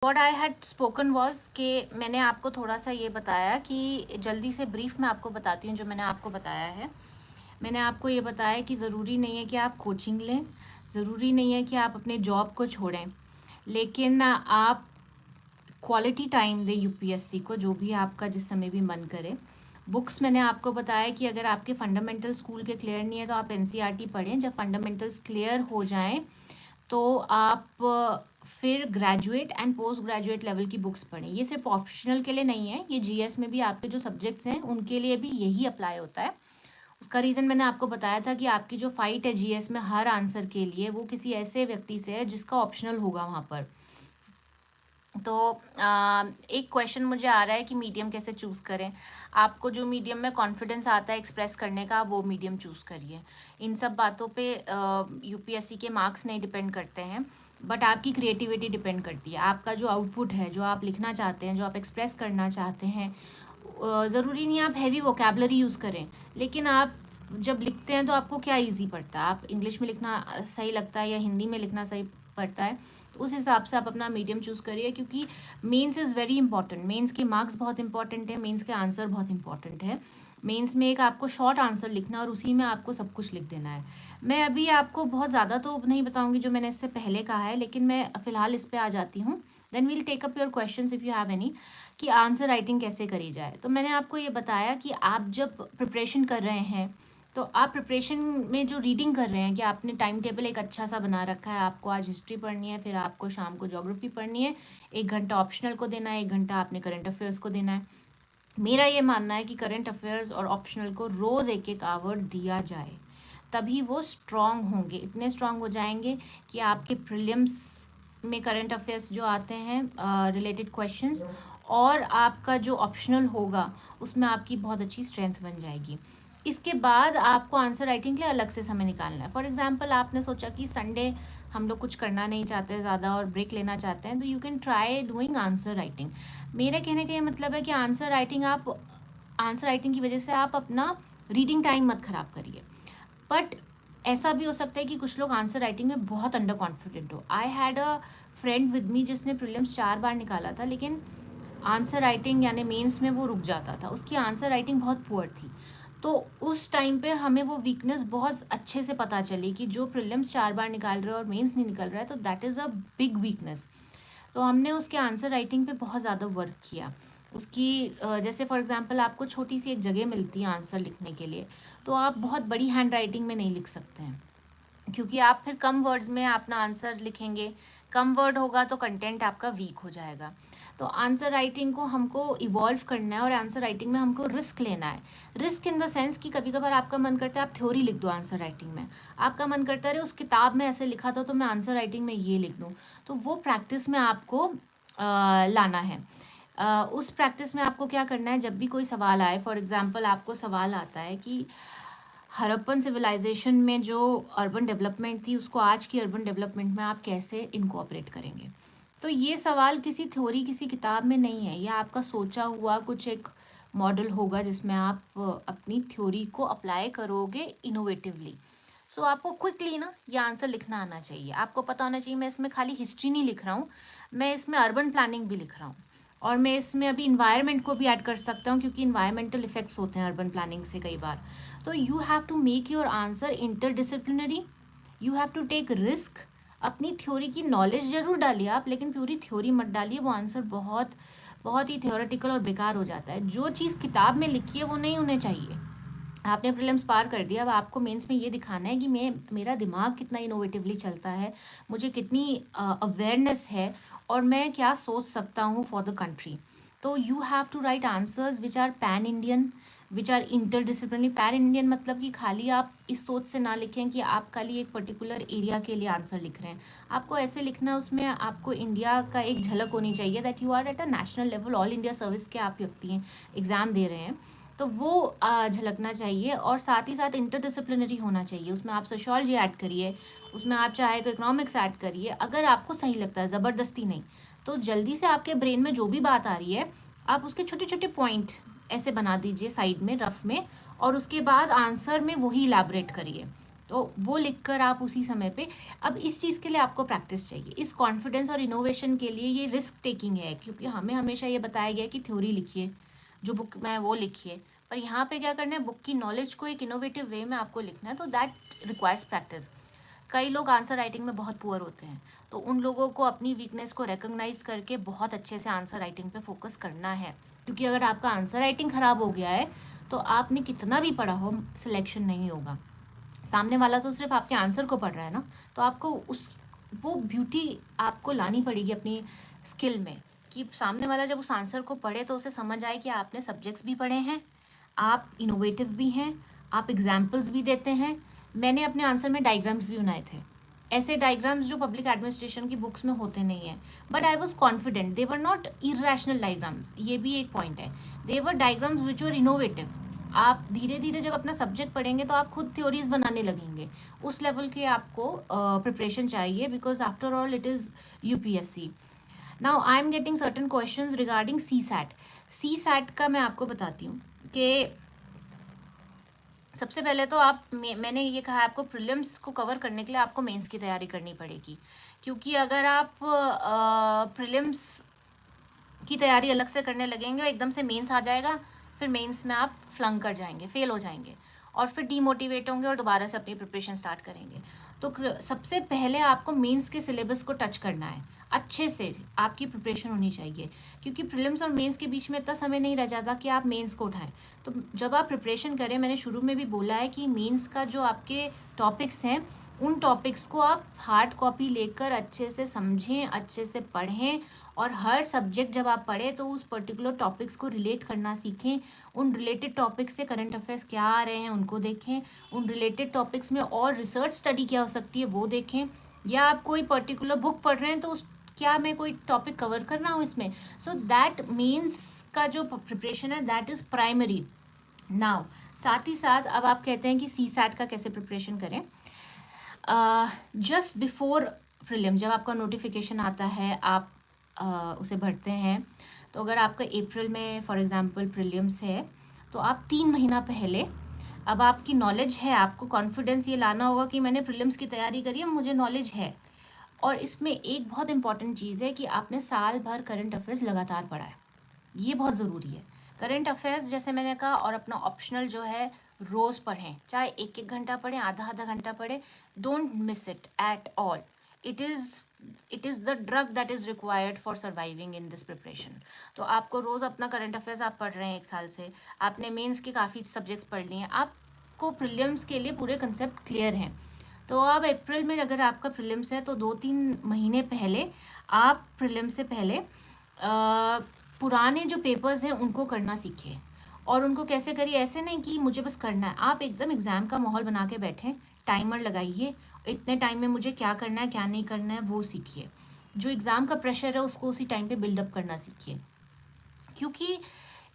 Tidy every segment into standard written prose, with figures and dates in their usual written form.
What I had spoken was कि मैंने आपको थोड़ा सा ये बताया कि जल्दी से ब्रीफ में आपको बताती हूँ जो मैंने आपको बताया है। मैंने आपको ये बताया कि ज़रूरी नहीं है कि आप कोचिंग लें, ज़रूरी नहीं है कि आप अपने जॉब को छोड़ें, लेकिन आप क्वालिटी टाइम दें यूपीएससी को, जो भी आपका जिस समय भी मन करे। बुक्स मैंने आपको बताया कि अगर आपके फंडामेंटल स्कूल के क्लियर नहीं है तो आप एनसीईआरटी पढ़ें। जब फंडामेंटल्स क्लियर हो जाएं तो आप फिर graduate and post graduate level की बुक्स पढ़ें। ये सिर्फ प्रोफेशनल के लिए नहीं है, ये जीएस में भी आपके जो सब्जेक्ट्स हैं उनके लिए भी यही अप्लाई होता है। उसका रीज़न मैंने आपको बताया था कि आपकी जो फाइट है जीएस में हर आंसर के लिए, वो किसी ऐसे व्यक्ति से है जिसका ऑप्शनल होगा वहाँ पर। तो एक क्वेश्चन मुझे आ रहा है कि मीडियम कैसे चूज़ करें। आपको जो मीडियम में कॉन्फिडेंस आता है एक्सप्रेस करने का, वो मीडियम चूज़ करिए। इन सब बातों पे यूपीएससी के मार्क्स नहीं डिपेंड करते हैं, बट आपकी क्रिएटिविटी डिपेंड करती है। आपका जो आउटपुट है, जो आप लिखना चाहते हैं, जो आप एक्सप्रेस करना चाहते हैं, ज़रूरी नहीं आप हैवी वोकेबलरी यूज़ करें, लेकिन आप जब लिखते हैं तो आपको क्या ईजी पड़ता है, आप इंग्लिश में लिखना सही लगता है या हिंदी में लिखना सही पड़ता है, तो उस हिसाब से आप अपना मीडियम चूज़ करिए। क्योंकि mains is very important, mains के मार्क्स बहुत इंपॉर्टेंट है, मेंस के आंसर बहुत इंपॉर्टेंट है। मेंस में एक आपको शॉर्ट आंसर लिखना है और उसी में आपको सब कुछ लिख देना है। मैं अभी आपको बहुत ज़्यादा तो नहीं बताऊंगी जो मैंने इससे पहले कहा है, लेकिन मैं फ़िलहाल इस पर आ जाती हूँ। Then we'll take up your questions if you have any, कि आंसर राइटिंग कैसे करी जाए। तो मैंने आपको ये बताया कि आप जब प्रिपरेशन कर रहे हैं, तो आप प्रिपरेशन में जो रीडिंग कर रहे हैं कि आपने टाइम टेबल एक अच्छा सा बना रखा है, आपको आज हिस्ट्री पढ़नी है, फिर आपको शाम को ज्योग्राफी पढ़नी है, 1 घंटा ऑप्शनल को देना है, 1 घंटा आपने करंट अफेयर्स को देना है। मेरा ये मानना है कि करंट अफेयर्स और ऑप्शनल को रोज़ 1-1 आवर दिया जाए, तभी वो स्ट्रांग होंगे, इतने स्ट्रांग हो जाएंगे कि आपके प्रीलिम्स में करंट अफेयर्स जो आते हैं रिलेटेड क्वेश्चंस, और आपका जो ऑप्शनल होगा उसमें आपकी बहुत अच्छी स्ट्रेंथ बन जाएगी। इसके बाद आपको आंसर राइटिंग के लिए अलग से समय निकालना है। फॉर एग्जांपल आपने सोचा कि संडे हम लोग कुछ करना नहीं चाहते ज़्यादा और ब्रेक लेना चाहते हैं, तो you can try doing answer writing. मेरे कहने का ये मतलब है कि आंसर राइटिंग की वजह से आप अपना रीडिंग टाइम मत ख़राब करिए। बट ऐसा भी हो सकता है कि कुछ लोग आंसर राइटिंग में बहुत अंडर कॉन्फिडेंट हो। I had a friend with me जिसने प्रीलिम्स 4 बार निकाला था, लेकिन आंसर राइटिंग यानी मेंस में वो रुक जाता था, उसकी आंसर राइटिंग बहुत पुअर थी। तो उस टाइम पे हमें वो वीकनेस बहुत अच्छे से पता चली कि जो प्रीलिम्स 4 बार निकाल रहा है और मेंस नहीं निकल रहा है, तो that is a big weakness. तो हमने उसके आंसर राइटिंग पे बहुत ज़्यादा वर्क किया। उसकी जैसे फॉर एग्जांपल आपको छोटी सी एक जगह मिलती है आंसर लिखने के लिए, तो आप बहुत बड़ी हैंड राइटिंग में नहीं लिख सकते हैं, क्योंकि आप फिर कम वर्ड्स में अपना आंसर लिखेंगे, कम वर्ड होगा तो कंटेंट आपका वीक हो जाएगा। तो आंसर राइटिंग को हमको इवॉल्व करना है, और आंसर राइटिंग में हमको रिस्क लेना है। रिस्क इन द सेंस कि कभी कभार आपका मन करता है आप थ्योरी लिख दो आंसर राइटिंग में, आपका मन करता है अरे उस किताब में ऐसे लिखा था तो मैं आंसर राइटिंग में ये लिख दूँ। तो वो प्रैक्टिस में आपको लाना है। उस प्रैक्टिस में आपको क्या करना है, जब भी कोई सवाल आए, फॉर एग्जांपल आपको सवाल आता है कि हड़प्पन सिविलाइजेशन में जो अर्बन डेवलपमेंट थी उसको आज की अर्बन डेवलपमेंट में आप कैसे इनकॉर्पोरेट करेंगे। तो ये सवाल किसी थ्योरी किसी किताब में नहीं है, यह आपका सोचा हुआ कुछ एक मॉडल होगा जिसमें आप अपनी थ्योरी को अप्लाई करोगे इनोवेटिवली। सो आपको क्विकली ना ये आंसर लिखना आना चाहिए, आपको पता होना चाहिए मैं इसमें खाली हिस्ट्री नहीं लिख रहा हूँ, मैं इसमें अर्बन प्लानिंग भी लिख रहा हूँ, और मैं इसमें अभी इन्वायरमेंट को भी ऐड कर सकता हूँ क्योंकि इन्वायरमेंटल इफेक्ट्स होते हैं अर्बन प्लानिंग से कई बार। तो you have to make your answer interdisciplinary, you have to take risk. अपनी थ्योरी की नॉलेज जरूर डालिए आप, लेकिन पूरी थ्योरी मत डालिए, वो आंसर बहुत बहुत ही थ्योरेटिकल और बेकार हो जाता है। जो चीज़ किताब में लिखी है वो नहीं होनी चाहिए। आपने प्रीलिम्स पार कर दिया, अब आपको मेंस में ये दिखाना है कि मेरा दिमाग कितना इनोवेटिवली चलता है, मुझे कितनी अवेयरनेस है, और मैं क्या सोच सकता हूँ फॉर द कंट्री। तो you have to write answers which are pan Indian, which are interdisciplinary. Pan Indian मतलब कि खाली आप इस सोच से ना लिखें कि आप खाली एक पर्टिकुलर एरिया के लिए आंसर लिख रहे हैं, आपको ऐसे लिखना उसमें आपको इंडिया का एक झलक होनी चाहिए, that you are at a national level, all India service के आप व्यक्ति हैं, एग्ज़ाम दे रहे हैं, तो वो झलकना चाहिए। और साथ ही साथ इंटरडिसिप्लिनरी होना चाहिए, उसमें आप सोशियोलॉजी ऐड करिए, उसमें आप चाहे तो इकोनॉमिक्स ऐड करिए, अगर आपको सही लगता है, ज़बरदस्ती नहीं। तो जल्दी से आपके ब्रेन में जो भी बात आ रही है आप उसके छोटे छोटे पॉइंट ऐसे बना दीजिए साइड में रफ में, और उसके बाद आंसर में वही इलैबोरेट करिए। तो वो लिखकर आप उसी समय पे, अब इस चीज़ के लिए आपको प्रैक्टिस चाहिए। इस कॉन्फिडेंस और इनोवेशन के लिए ये रिस्क टेकिंग है, क्योंकि हमें हमेशा ये बताया गया है कि थ्योरी लिखिए, जो बुक में है वो लिखिए, पर यहाँ पे क्या करना है, बुक की नॉलेज को एक इनोवेटिव वे में आपको लिखना है, तो दैट रिक्वायर्स प्रैक्टिस। कई लोग आंसर राइटिंग में बहुत पुअर होते हैं, तो उन लोगों को अपनी वीकनेस को रिकॉग्नाइज करके बहुत अच्छे से आंसर राइटिंग पे फोकस करना है, क्योंकि अगर आपका आंसर राइटिंग ख़राब हो गया है तो आपने कितना भी पढ़ा हो, सिलेक्शन नहीं होगा। सामने वाला तो सिर्फ आपके आंसर को पढ़ रहा है ना, तो आपको उस वो ब्यूटी आपको लानी पड़ेगी अपनी स्किल में, कि सामने वाला जब उस आंसर को पढ़े तो उसे समझ आए कि आपने सब्जेक्ट्स भी पढ़े हैं, आप इनोवेटिव भी हैं, आप एग्जाम्पल्स भी देते हैं। मैंने अपने आंसर में डायग्राम्स भी बनाए थे, ऐसे डायग्राम्स जो पब्लिक एडमिनिस्ट्रेशन की बुक्स में होते नहीं हैं, but I was confident, they were not irrational diagrams, ये भी एक पॉइंट है, दे वर डायग्राम्स विच वर इनोवेटिव। आप धीरे धीरे जब अपना सब्जेक्ट पढ़ेंगे तो आप खुद थ्योरीज बनाने लगेंगे, उस लेवल के आपको प्रिपरेशन चाहिए, because after all it is UPSC. Now I am getting certain questions regarding C SAT. C SAT का मैं आपको बताती हूँ कि सबसे पहले तो मैंने ये कहा आपको प्रीलिम्स को कवर करने के लिए आपको मेंस की तैयारी करनी पड़ेगी, क्योंकि अगर आप प्रीलिम्स की तैयारी अलग से करने लगेंगे और एकदम से मेंस आ जाएगा, फिर मेंस में आप फ्लंक कर जाएंगे, फेल हो जाएंगे, और फिर डीमोटिवेट होंगे और दोबारा से अपनी प्रिपरेशन स्टार्ट करेंगे। तो सबसे पहले आपको मेंस के सिलेबस को टच करना है, अच्छे से आपकी प्रिपरेशन होनी चाहिए, क्योंकि प्रीलिम्स और मेंस के बीच में इतना समय नहीं रह जाता कि आप मेंस को उठाएं। तो जब आप प्रिपरेशन करें, मैंने शुरू में भी बोला है कि मेंस का जो आपके टॉपिक्स हैं, उन टॉपिक्स को आप हार्ड कॉपी लेकर अच्छे से समझें, अच्छे से पढ़ें, और हर सब्जेक्ट जब आप पढ़ें तो उस पर्टिकुलर टॉपिक्स को रिलेट करना सीखें। उन रिलेटेड टॉपिक्स से करंट अफेयर्स क्या आ रहे हैं उनको देखें, उन रिलेटेड टॉपिक्स में और रिसर्च स्टडी क्या हो सकती है वो देखें, या आप कोई पर्टिकुलर बुक पढ़ रहे हैं तो उस क्या मैं कोई टॉपिक कवर कर रहा हूँ इसमें। सो दैट मीन्स का जो प्रिपरेशन है दैट इज़ प्राइमरी। नाउ साथ ही साथ अब आप कहते हैं कि सी सैट का कैसे प्रिपरेशन करें। जस्ट बिफोर प्रीलिम जब आपका नोटिफिकेशन आता है, आप उसे भरते हैं, तो अगर आपका अप्रैल में फॉर एग्जांपल प्रीलिम्स है, तो आप 3 महीना पहले, अब आपकी नॉलेज है, आपको कॉन्फिडेंस ये लाना होगा कि मैंने प्रीलिम्स की तैयारी करी है, मुझे नॉलेज है। और इसमें एक बहुत इंपॉर्टेंट चीज़ है कि आपने साल भर करंट अफेयर्स लगातार पढ़ा है, ये बहुत ज़रूरी है। करंट अफेयर्स जैसे मैंने कहा, और अपना ऑप्शनल जो है रोज़ पढ़ें, चाहे 1-1 घंटा पढ़ें, आधा-आधा घंटा पढ़ें, don't miss it at all. It is the drug that is required for surviving in this preparation. तो आपको रोज़ अपना करंट अफेयर्स आप पढ़ रहे हैं 1 साल से, आपने मेंस के काफ़ी सब्जेक्ट्स पढ़ लिए हैं, आपको प्रीलिम्स के लिए पूरे कंसेप्ट क्लियर हैं। तो अब अप्रैल में अगर आपका प्रीलिम्स है तो 2-3 महीने पहले आप प्रीलिम्स से पहले पुराने जो पेपर्स हैं उनको करना सीखें। और उनको कैसे करिए, ऐसे नहीं कि मुझे बस करना है, आप एकदम एग्ज़ाम का माहौल बना के बैठें, टाइमर लगाइए, इतने टाइम में मुझे क्या करना है क्या नहीं करना है वो सीखिए। जो एग्ज़ाम का प्रेशर है उसको उसी टाइम पे बिल्डअप करना सीखिए, क्योंकि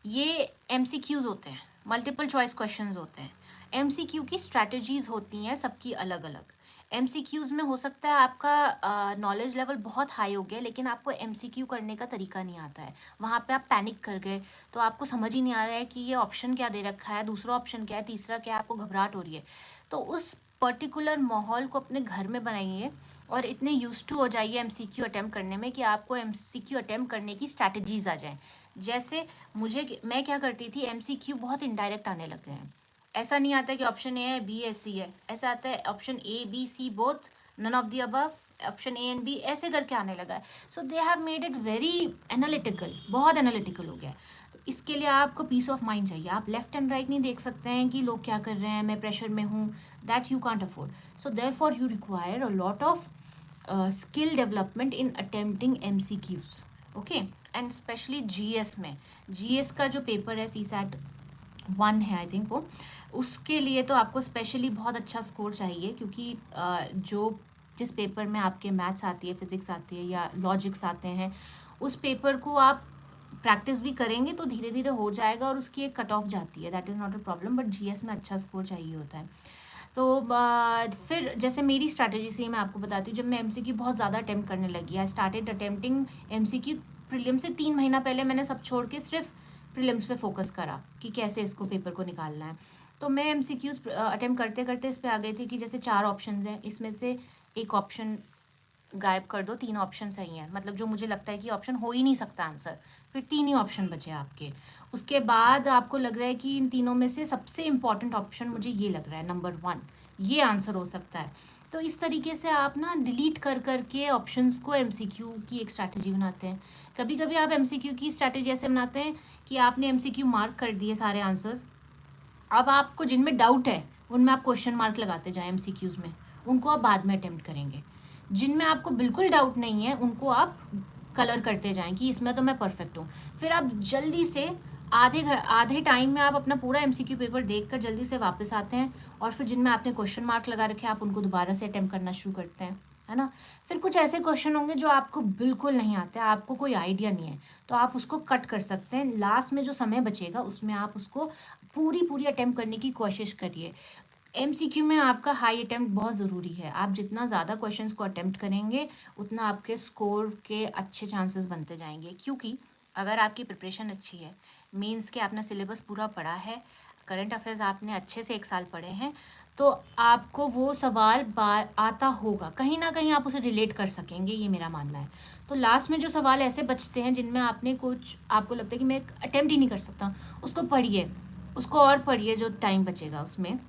ये MCQs होते हैं, मल्टीपल चॉइस क्वेश्चंस होते हैं। MCQ की स्ट्रैटेजीज़ होती हैं सबकी अलग अलग। MCQs में हो सकता है आपका नॉलेज लेवल बहुत हाई हो गया, लेकिन आपको MCQ करने का तरीका नहीं आता है, वहाँ पे आप पैनिक कर गए, तो आपको समझ ही नहीं आ रहा है कि ये ऑप्शन क्या दे रखा है, दूसरा ऑप्शन क्या है, तीसरा क्या है, आपको घबराहट हो रही है। तो उस पर्टिकुलर माहौल को अपने घर में बनाइए और इतने यूज्ड टू हो जाइए MCQ अटैम्प्ट करने में कि आपको MCQ अटैम्प्ट करने की स्ट्रैटेजीज आ जाएं। जैसे मैं क्या करती थी, MCQ बहुत इनडायरेक्ट आने लग गए हैं। ऐसा नहीं आता कि ऑप्शन ए है बी है सी है, ऐसा आता है option A B C both, none of the above, option A and B, ऐसे करके आने लगा है। So they have made it very analytical, बहुत एनालिटिकल हो गया है। तो इसके लिए आपको पीस ऑफ माइंड चाहिए, आप लेफ्ट एंड राइट नहीं देख सकते हैं कि लोग क्या कर रहे हैं, मैं प्रेशर में हूँ, that you can't afford. So therefore you require a lot of skill development in attempting MCQs, okay, and especially GS में, GS का जो पेपर है CSAT 1 है आई थिंक, वो उसके लिए तो आपको स्पेशली बहुत अच्छा स्कोर चाहिए, क्योंकि जिस पेपर में आपके मैथ्स आती है, फिजिक्स आती है या लॉजिक्स आते हैं, उस पेपर को आप प्रैक्टिस भी करेंगे तो धीरे धीरे हो जाएगा और उसकी एक कट ऑफ जाती है, that is not a problem, but GS में अच्छा स्कोर चाहिए होता है। तो फिर जैसे मेरी स्ट्रैटेजी से मैं आपको बताती हूँ, जब मैं MCQ बहुत ज़्यादा अटैम्प्ट करने लगी, I started attempting MCQ prelims से 3 महीना पहले मैंने सब छोड़ के सिर्फ प्रीलिम्स पे फोकस करा कि कैसे इसको पेपर को निकालना है। तो मैं MCQs अटेम्प्ट करते करते इस पे आ गई थी कि जैसे 4 ऑप्शन हैं, इसमें से एक ऑप्शन गायब कर दो, 3 ऑप्शन सही हैं, मतलब जो मुझे लगता है कि ऑप्शन हो ही नहीं सकता आंसर, फिर 3 ही ऑप्शन बचे आपके। उसके बाद आपको लग रहा है कि इन तीनों में से सबसे इम्पॉर्टेंट ऑप्शन मुझे ये लग रहा है नंबर 1, ये आंसर हो सकता है। तो इस तरीके से आप ना डिलीट कर के ऑप्शंस को MCQ की एक स्ट्रैटेजी बनाते हैं। कभी कभी आप MCQ की स्ट्रैटेजी ऐसे बनाते हैं कि आपने MCQ मार्क कर दिए सारे आंसर्स, अब आपको जिनमें डाउट है उनमें आप क्वेश्चन मार्क लगाते जाएं MCQs में, उनको आप बाद में अटेम्प्ट करेंगे। जिनमें आपको बिल्कुल डाउट नहीं है उनको आप कलर करते जाएं कि इसमें तो मैं परफेक्ट हूँ। फिर आप जल्दी से आधे टाइम में आप अपना पूरा MCQ पेपर देखकर जल्दी से वापस आते हैं, और फिर जिनमें आपने क्वेश्चन मार्क लगा रखे आप उनको दोबारा से अटेम्प्ट करना शुरू करते हैं, है ना। फिर कुछ ऐसे क्वेश्चन होंगे जो आपको बिल्कुल नहीं आते, आपको कोई आइडिया नहीं है, तो आप उसको कट कर सकते हैं। लास्ट में जो समय बचेगा उसमें आप उसको पूरी अटेम्प्ट करने की कोशिश करिए। MCQ में आपका हाई अटेम्प्ट बहुत ज़रूरी है। आप जितना ज़्यादा क्वेश्चंस को अटेम्प्ट करेंगे उतना आपके स्कोर के अच्छे चांसेस बनते जाएंगे, क्योंकि अगर आपकी प्रिपरेशन अच्छी है, मेंस के आपने सिलेबस पूरा पढ़ा है, करंट अफेयर्स आपने अच्छे से 1 साल पढ़े हैं, तो आपको वो सवाल बार आता होगा, कहीं ना कहीं आप उसे रिलेट कर सकेंगे, ये मेरा मानना है। तो लास्ट में जो सवाल ऐसे बचते हैं जिनमें आपने कुछ आपको लगता है कि मैं अटेम्प्ट ही नहीं कर सकता, उसको पढ़िए, उसको और पढ़िए जो टाइम बचेगा उसमें,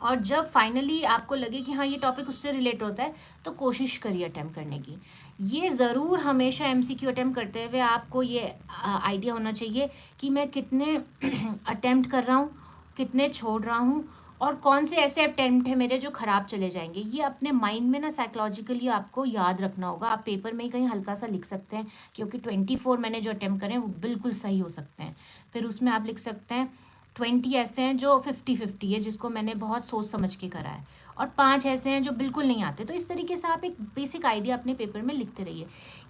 और जब फाइनली आपको लगे कि हाँ ये टॉपिक उससे रिलेट होता है तो कोशिश करिए अटेम्प्ट करने की। ये ज़रूर हमेशा MCQ अटेम्प्ट करते हुए आपको ये आइडिया होना चाहिए कि मैं कितने अटेम्प्ट कर रहा हूँ, कितने छोड़ रहा हूँ, और कौन से ऐसे अटेम्प्ट हैं मेरे जो ख़राब चले जाएंगे। ये अपने माइंड में ना साइकोलॉजिकली आपको याद रखना होगा। आप पेपर में ही कहीं हल्का सा लिख सकते हैं, क्योंकि 24 मैंने जो अटेम्प्ट करे हैं वो बिल्कुल सही हो सकते हैं। फिर उसमें आप लिख सकते हैं 20 ऐसे हैं जो 50-50 है, जिसको मैंने बहुत सोच समझ के करा है, और 5 ऐसे हैं जो बिल्कुल नहीं आते। तो इस तरीके से आप एक बेसिक आइडिया अपने पेपर में लिखते रहिए।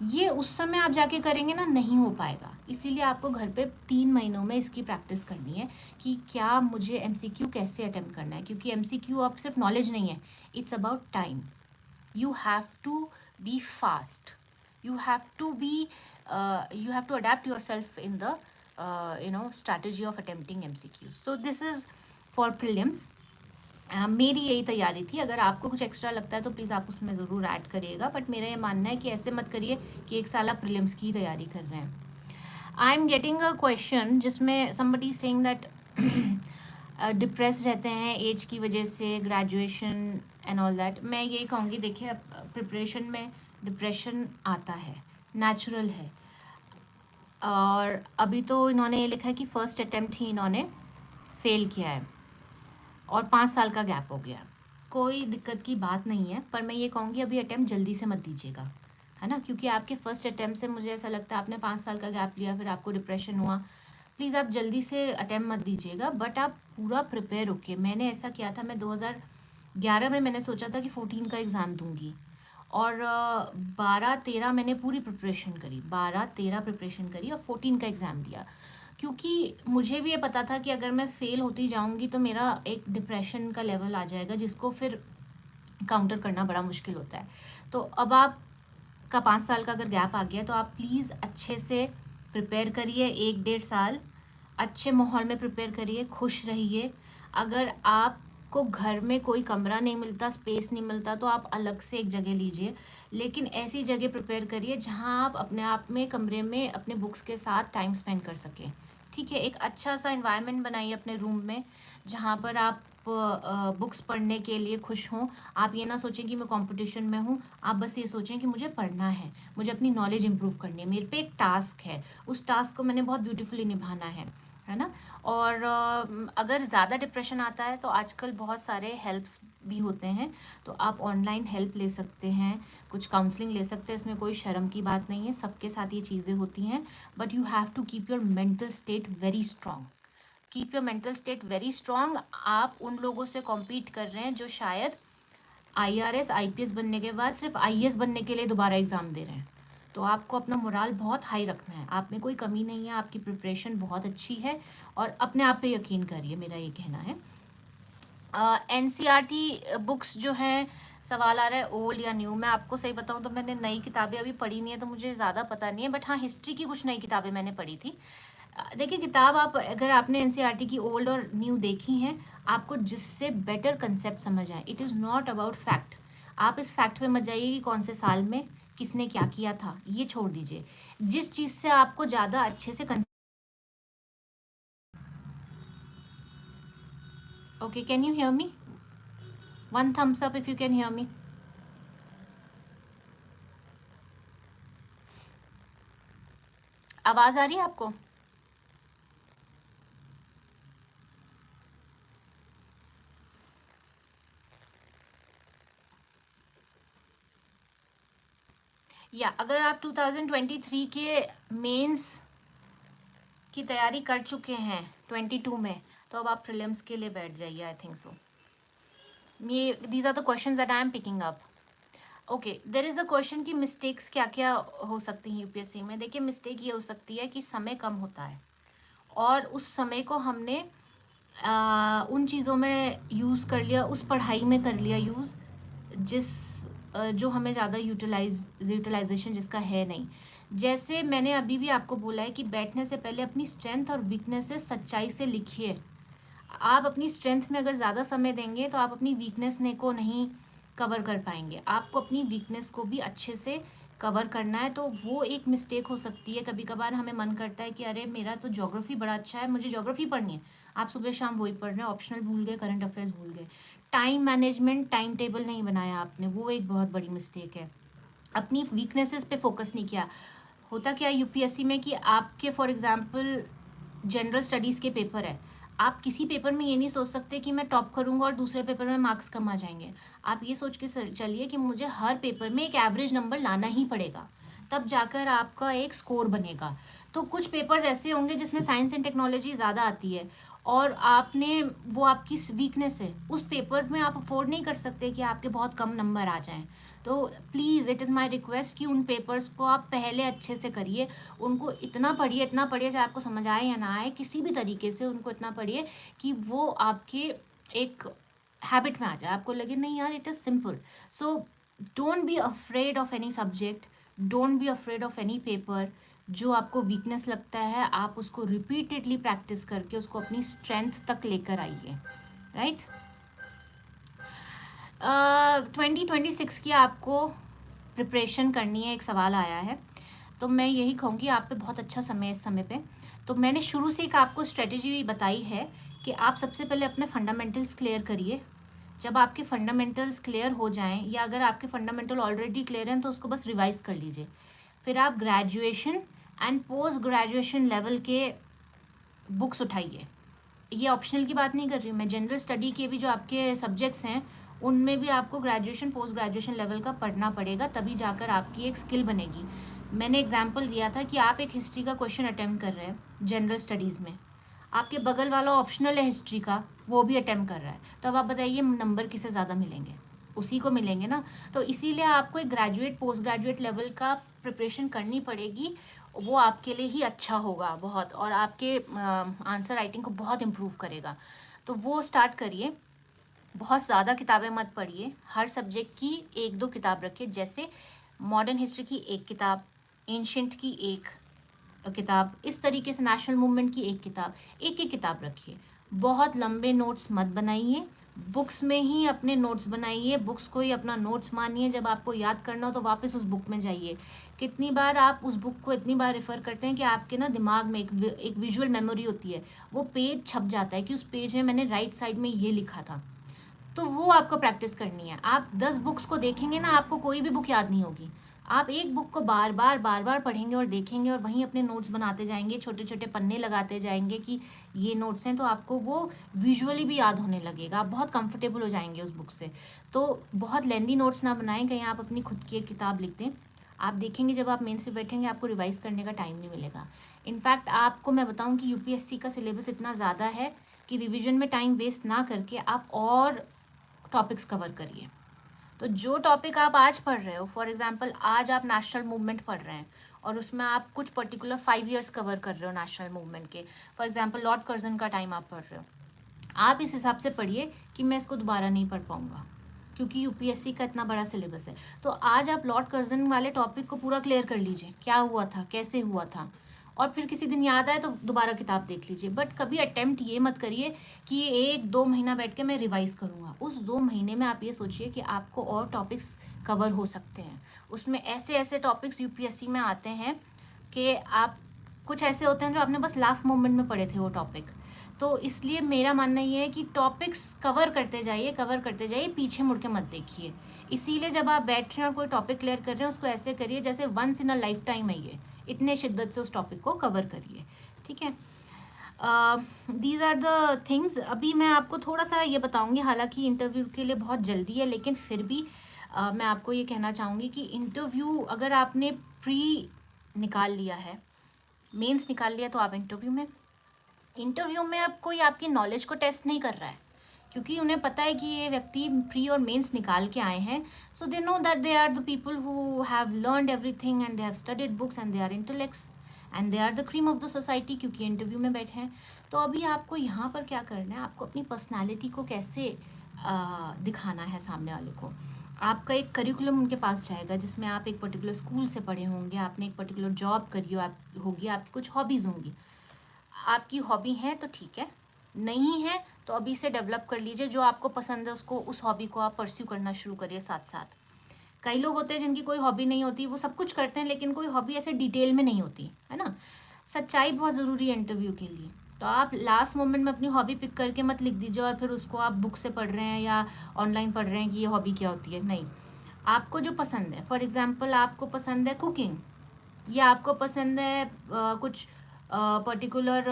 ये उस समय आप जाके करेंगे ना, नहीं हो पाएगा। इसीलिए आपको घर पे 3 महीनों में इसकी प्रैक्टिस करनी है कि क्या मुझे MCQ कैसे अटेम्प्ट करना है, क्योंकि MCQ अब सिर्फ नॉलेज नहीं है, it's about time. you have to be fast, you have to be you have to adapt yourself in the strategy of attempting MCQs. So this is for prelims. मेरी यही तैयारी थी। अगर आपको कुछ एक्स्ट्रा लगता है तो प्लीज़ आप उसमें ज़रूर ऐड करिएगा, बट मेरा ये मानना है कि ऐसे मत करिए कि 1 साल आप प्रीलिम्स की तैयारी कर रहे हैं। आई एम गेटिंग अ क्वेश्चन जिसमें somebody saying that डिप्रेस रहते हैं एज की वजह से, ग्रेजुएशन एंड ऑल दैट। मैं यही कहूँगी, देखिए प्रिपरेशन में डिप्रेशन आता है, नेचुरल है, और अभी तो इन्होंने ये लिखा है कि फर्स्ट अटेम्प्ट ही इन्होंने फेल किया है और 5 साल का गैप हो गया। कोई दिक्कत की बात नहीं है, पर मैं ये कहूँगी अभी अटेम्प्ट जल्दी से मत दीजिएगा, है ना, क्योंकि आपके फर्स्ट अटेम्प्ट से मुझे ऐसा लगता है आपने 5 साल का गैप लिया, फिर आपको डिप्रेशन हुआ। प्लीज़ आप जल्दी से अटेम्प्ट मत दीजिएगा, बट आप पूरा प्रिपेयर होके। मैंने ऐसा किया था, मैं 2011 में मैंने सोचा था कि 14 का एग्ज़ाम दूंगी, और 12-13 मैंने पूरी प्रिपरेशन करी, 12-13 प्रिपरेशन करी और 14 का एग्ज़ाम दिया, क्योंकि मुझे भी ये पता था कि अगर मैं फ़ेल होती जाऊंगी तो मेरा एक डिप्रेशन का लेवल आ जाएगा, जिसको फिर काउंटर करना बड़ा मुश्किल होता है। तो अब आपका 5 साल का अगर गैप आ गया तो आप प्लीज़ अच्छे से प्रिपेयर करिए, 1-1.5 साल अच्छे माहौल में प्रिपेयर करिए, खुश रहिए। अगर आपको घर में कोई कमरा नहीं मिलता, स्पेस नहीं मिलता, तो आप अलग से एक जगह लीजिए, लेकिन ऐसी जगह प्रिपेयर करिए जहाँ आप अपने आप में कमरे में अपने बुक्स के साथ टाइम स्पेंड कर सकें। ठीक है, एक अच्छा सा एनवायरनमेंट बनाइए अपने रूम में जहाँ पर आप बुक्स पढ़ने के लिए खुश हों। आप ये ना सोचें कि मैं कंपटीशन में हूँ, आप बस ये सोचें कि मुझे पढ़ना है, मुझे अपनी नॉलेज इंप्रूव करनी है, मेरे पे एक टास्क है, उस टास्क को मैंने बहुत ब्यूटीफुली निभाना है ना। और अगर ज़्यादा डिप्रेशन आता है तो आजकल बहुत सारे हेल्प्स भी होते हैं, तो आप ऑनलाइन हेल्प ले सकते हैं, कुछ काउंसलिंग ले सकते हैं, इसमें कोई शर्म की बात नहीं है, सबके साथ ये चीज़ें होती हैं। But you have to keep your mental state very strong, keep your mental state very strong. आप उन लोगों से कॉम्पीट कर रहे हैं जो शायद IRS IPS बनने के बाद सिर्फ IAS बनने के लिए दोबारा एग्ज़ाम दे रहे हैं। तो आपको अपना मोराल बहुत हाई रखना है, आप में कोई कमी नहीं है, आपकी प्रिपरेशन बहुत अच्छी है, और अपने आप पे यकीन करिए, मेरा ये कहना है। NCERT बुक्स जो हैं, सवाल आ रहा है ओल्ड या न्यू। मैं आपको सही बताऊं तो मैंने नई किताबें अभी पढ़ी नहीं है, तो मुझे ज़्यादा पता नहीं है, बट हाँ हिस्ट्री की कुछ नई किताबें मैंने पढ़ी थी। देखिए किताब आप अगर आपने एनसीईआरटी की ओल्ड और न्यू देखी हैं, आपको जिससे बेटर कंसेप्ट समझ आए। It is not about fact. आप इस फैक्ट पे मत जाइए कि कौन से साल में किसने क्या किया था, ये छोड़ दीजिए। जिस चीज़ से आपको ज़्यादा अच्छे से okay, can you hear me? One thumbs up if you can hear me. आवाज़ आ रही है आपको? या अगर आप 2023 के मेंस की तैयारी कर चुके हैं 22 में, तो अब आप प्रीलिम्स के लिए बैठ जाइए। I think so. ये these are the questions that I am picking up. Okay, there is a question कि मिस्टेक्स क्या क्या हो सकती हैं यूपीएससी में। देखिए, मिस्टेक ये हो सकती है कि समय कम होता है और उस समय को हमने उन चीज़ों में यूज़ कर लिया, उस पढ़ाई में कर लिया यूज़ जिस जो हमें ज़्यादा यूटिलाइजेशन जिसका है नहीं। जैसे मैंने अभी भी आपको बोला है कि बैठने से पहले अपनी स्ट्रेंथ और वीकनेसेस सच्चाई से लिखिए। आप अपनी स्ट्रेंथ में अगर ज़्यादा समय देंगे तो आप अपनी वीकनेस ने को नहीं कवर कर पाएंगे। आपको अपनी वीकनेस को भी अच्छे से कवर करना है। तो वो एक मिस्टेक हो सकती है। कभी कभार हमें मन करता है कि अरे मेरा तो ज्योग्राफी बड़ा अच्छा है, मुझे ज्योग्राफी पढ़नी है। आप सुबह शाम वही पढ़ रहे हैं, ऑप्शनल भूल गए, करंट अफेयर्स भूल गए। टाइम मैनेजमेंट, टाइम टेबल नहीं बनाया आपने, वो एक बहुत बड़ी मिस्टेक है। अपनी वीकनेसेस पे फोकस नहीं किया। होता क्या है यूपीएससी में कि आपके फॉर एग्जांपल जनरल स्टडीज़ के पेपर है, आप किसी पेपर में ये नहीं सोच सकते कि मैं टॉप करूंगा और दूसरे पेपर में मार्क्स कम आ जाएंगे। आप ये सोच के चलिए कि मुझे हर पेपर में एक एवरेज नंबर लाना ही पड़ेगा, तब जाकर आपका एक स्कोर बनेगा। तो कुछ पेपर्स ऐसे होंगे जिसमें साइंस एंड टेक्नोलॉजी ज़्यादा आती है और आपने वो आपकी वीकनेस है, उस पेपर में आप अफोर्ड नहीं कर सकते कि आपके बहुत कम नंबर आ जाएं। तो please it is my request कि उन पेपर्स को आप पहले अच्छे से करिए। उनको इतना पढ़िए चाहे आपको समझ आए या ना आए, किसी भी तरीके से उनको इतना पढ़िए कि वो आपके एक हैबिट में आ जाए, आपको लगे नहीं यार it is simple. So don't be afraid of any subject, don't be afraid of any paper. जो आपको वीकनेस लगता है आप उसको रिपीटेडली प्रैक्टिस करके उसको अपनी स्ट्रेंथ तक लेकर आइए। राइट। 2026 की आपको प्रिपरेशन करनी है, एक सवाल आया है, तो मैं यही कहूँगी आप पे बहुत अच्छा समय है इस समय पे। तो मैंने शुरू से एक आपको स्ट्रेटजी बताई है कि आप सबसे पहले अपने फंडामेंटल्स क्लियर करिए। जब आपके फंडामेंटल्स क्लियर हो जाएं या अगर आपके फंडामेंटल ऑलरेडी क्लियर हैं तो उसको बस रिवाइज कर लीजिए। फिर आप graduation and post graduation level के बुक्स उठाइए। ये ऑप्शनल की बात नहीं कर रही हूँ मैं, जनरल स्टडी के भी जो आपके सब्जेक्ट्स हैं उनमें भी आपको ग्रेजुएशन पोस्ट ग्रेजुएशन लेवल का पढ़ना पड़ेगा, तभी जाकर आपकी एक स्किल बनेगी। मैंने एग्जांपल दिया था कि आप एक हिस्ट्री का क्वेश्चन अटेम्प्ट कर रहे हैं जनरल स्टडीज़ में, आपके बगल वाला ऑप्शनल है हिस्ट्री का, वो भी अटेम्प्ट कर रहा है, तो अब आप बताइए नंबर किसे ज़्यादा मिलेंगे? उसी को मिलेंगे ना। तो इसीलिए आपको एक ग्रेजुएट पोस्ट ग्रेजुएट लेवल का प्रिपरेशन करनी पड़ेगी। वो आपके लिए ही अच्छा होगा बहुत, और आपके आंसर राइटिंग को बहुत इम्प्रूव करेगा। तो वो स्टार्ट करिए। बहुत ज़्यादा किताबें मत पढ़िए, हर सब्जेक्ट की एक दो किताब रखिए। जैसे मॉडर्न हिस्ट्री की एक किताब, एंशंट की एक किताब, इस तरीके से नेशनल मूवमेंट की एक किताब, एक एक किताब रखिए। बहुत लंबे नोट्स मत बनाइए, बुक्स में ही अपने नोट्स बनाइए, बुक्स को ही अपना नोट्स मानिए। जब आपको याद करना हो तो वापस उस बुक में जाइए। कितनी बार आप उस बुक को इतनी बार रेफ़र करते हैं कि आपके ना दिमाग में एक विजुअल मेमोरी होती है, वो पेज छप जाता है कि उस पेज में मैंने राइट साइड में ये लिखा था। तो वो आपको प्रैक्टिस करनी है। आप 10 बुक्स को देखेंगे ना, आपको कोई भी बुक याद नहीं होगी। आप एक बुक को बार बार पढ़ेंगे और देखेंगे और वहीं अपने नोट्स बनाते जाएंगे, छोटे छोटे पन्ने लगाते जाएंगे कि ये नोट्स हैं, तो आपको वो विजुअली भी याद होने लगेगा। आप बहुत कंफर्टेबल हो जाएंगे उस बुक से। तो बहुत लेंदी नोट्स ना बनाएं, कहीं आप अपनी खुद की एक किताब लिख दें। आप देखेंगे जब आप मेंस पे बैठेंगे आपको रिवाइज करने का टाइम नहीं मिलेगा। इनफैक्ट आपको मैं बताऊं कि यूपीएससी का सिलेबस इतना ज़्यादा है कि रिविजन में टाइम वेस्ट ना करके आप और टॉपिक्स कवर करिए। तो जो टॉपिक आप आज पढ़ रहे हो, फॉर एग्जांपल आज आप नेशनल मूवमेंट पढ़ रहे हैं और उसमें आप कुछ पर्टिकुलर 5 ईयर्स कवर कर रहे हो नेशनल मूवमेंट के, फॉर एग्जांपल लॉर्ड कर्जन का टाइम आप पढ़ रहे हो, आप इस हिसाब से पढ़िए कि मैं इसको दोबारा नहीं पढ़ पाऊँगा क्योंकि यूपीएससी का इतना बड़ा सिलेबस है। तो आज आप लॉर्ड कर्जन वाले टॉपिक को पूरा क्लियर कर लीजिए, क्या हुआ था, कैसे हुआ था, और फिर किसी दिन याद आए तो दोबारा किताब देख लीजिए, बट कभी अटेम्प्ट ये मत करिए कि 1-2 महीना बैठ के मैं रिवाइज़ करूँगा। उस 2 महीने में आप ये सोचिए कि आपको और टॉपिक्स कवर हो सकते हैं। उसमें ऐसे-ऐसे टॉपिक्स यूपीएससी में आते हैं कि आप, कुछ ऐसे होते हैं जो आपने बस लास्ट मोमेंट में पढ़े थे वो टॉपिक। तो इसलिए मेरा मानना ये है कि टॉपिक्स कवर करते जाइए, पीछे मुड़ के मत देखिए। इसीलिए जब आप बैठ रहे हैं और कोई टॉपिक क्लियर कर रहे हैं, उसको ऐसे करिए जैसे once in a lifetime है ये, इतने शिद्दत से उस टॉपिक को कवर करिए, ठीक है। These are the things. अभी मैं आपको थोड़ा सा ये बताऊंगी, हालांकि इंटरव्यू के लिए बहुत जल्दी है, लेकिन फिर भी मैं आपको ये कहना चाहूँगी कि इंटरव्यू अगर आपने प्री निकाल लिया है, मेंस निकाल लिया, तो आप इंटरव्यू में अब कोई आपकी नॉलेज को टेस्ट नहीं कर रहा है, क्योंकि उन्हें पता है कि ये व्यक्ति प्री और मेंस निकाल के आए हैं। So they know that they are the people who have learned everything and they have studied books and they are intellects and they are the cream of the society, क्योंकि interview में बैठे हैं। तो अभी आपको यहाँ पर क्या करना है, आपको अपनी पर्सनैलिटी को कैसे दिखाना है सामने वाले को। आपका एक करिकुलम उनके पास जाएगा जिसमें आप एक पर्टिकुलर स्कूल से पढ़े होंगे, आपने एक पर्टिकुलर जॉब करी होगी, आपकी कुछ हॉबीज़ होंगी। आपकी हॉबी है तो ठीक है, नहीं है तो अभी से डेवलप कर लीजिए। जो आपको पसंद है उसको, उस हॉबी को आप परस्यू करना शुरू करिए साथ साथ। कई लोग होते हैं जिनकी कोई हॉबी नहीं होती, वो सब कुछ करते हैं लेकिन कोई हॉबी ऐसे डिटेल में नहीं होती है ना। सच्चाई बहुत ज़रूरी है इंटरव्यू के लिए। तो आप लास्ट मोमेंट में अपनी हॉबी पिक करके मत लिख दीजिए और फिर उसको आप बुक से पढ़ रहे हैं या ऑनलाइन पढ़ रहे हैं कि ये हॉबी क्या होती है। नहीं, आपको जो पसंद है, फॉर एग्जाम्पल आपको पसंद है कुकिंग, या आपको पसंद है कुछ पर्टिकुलर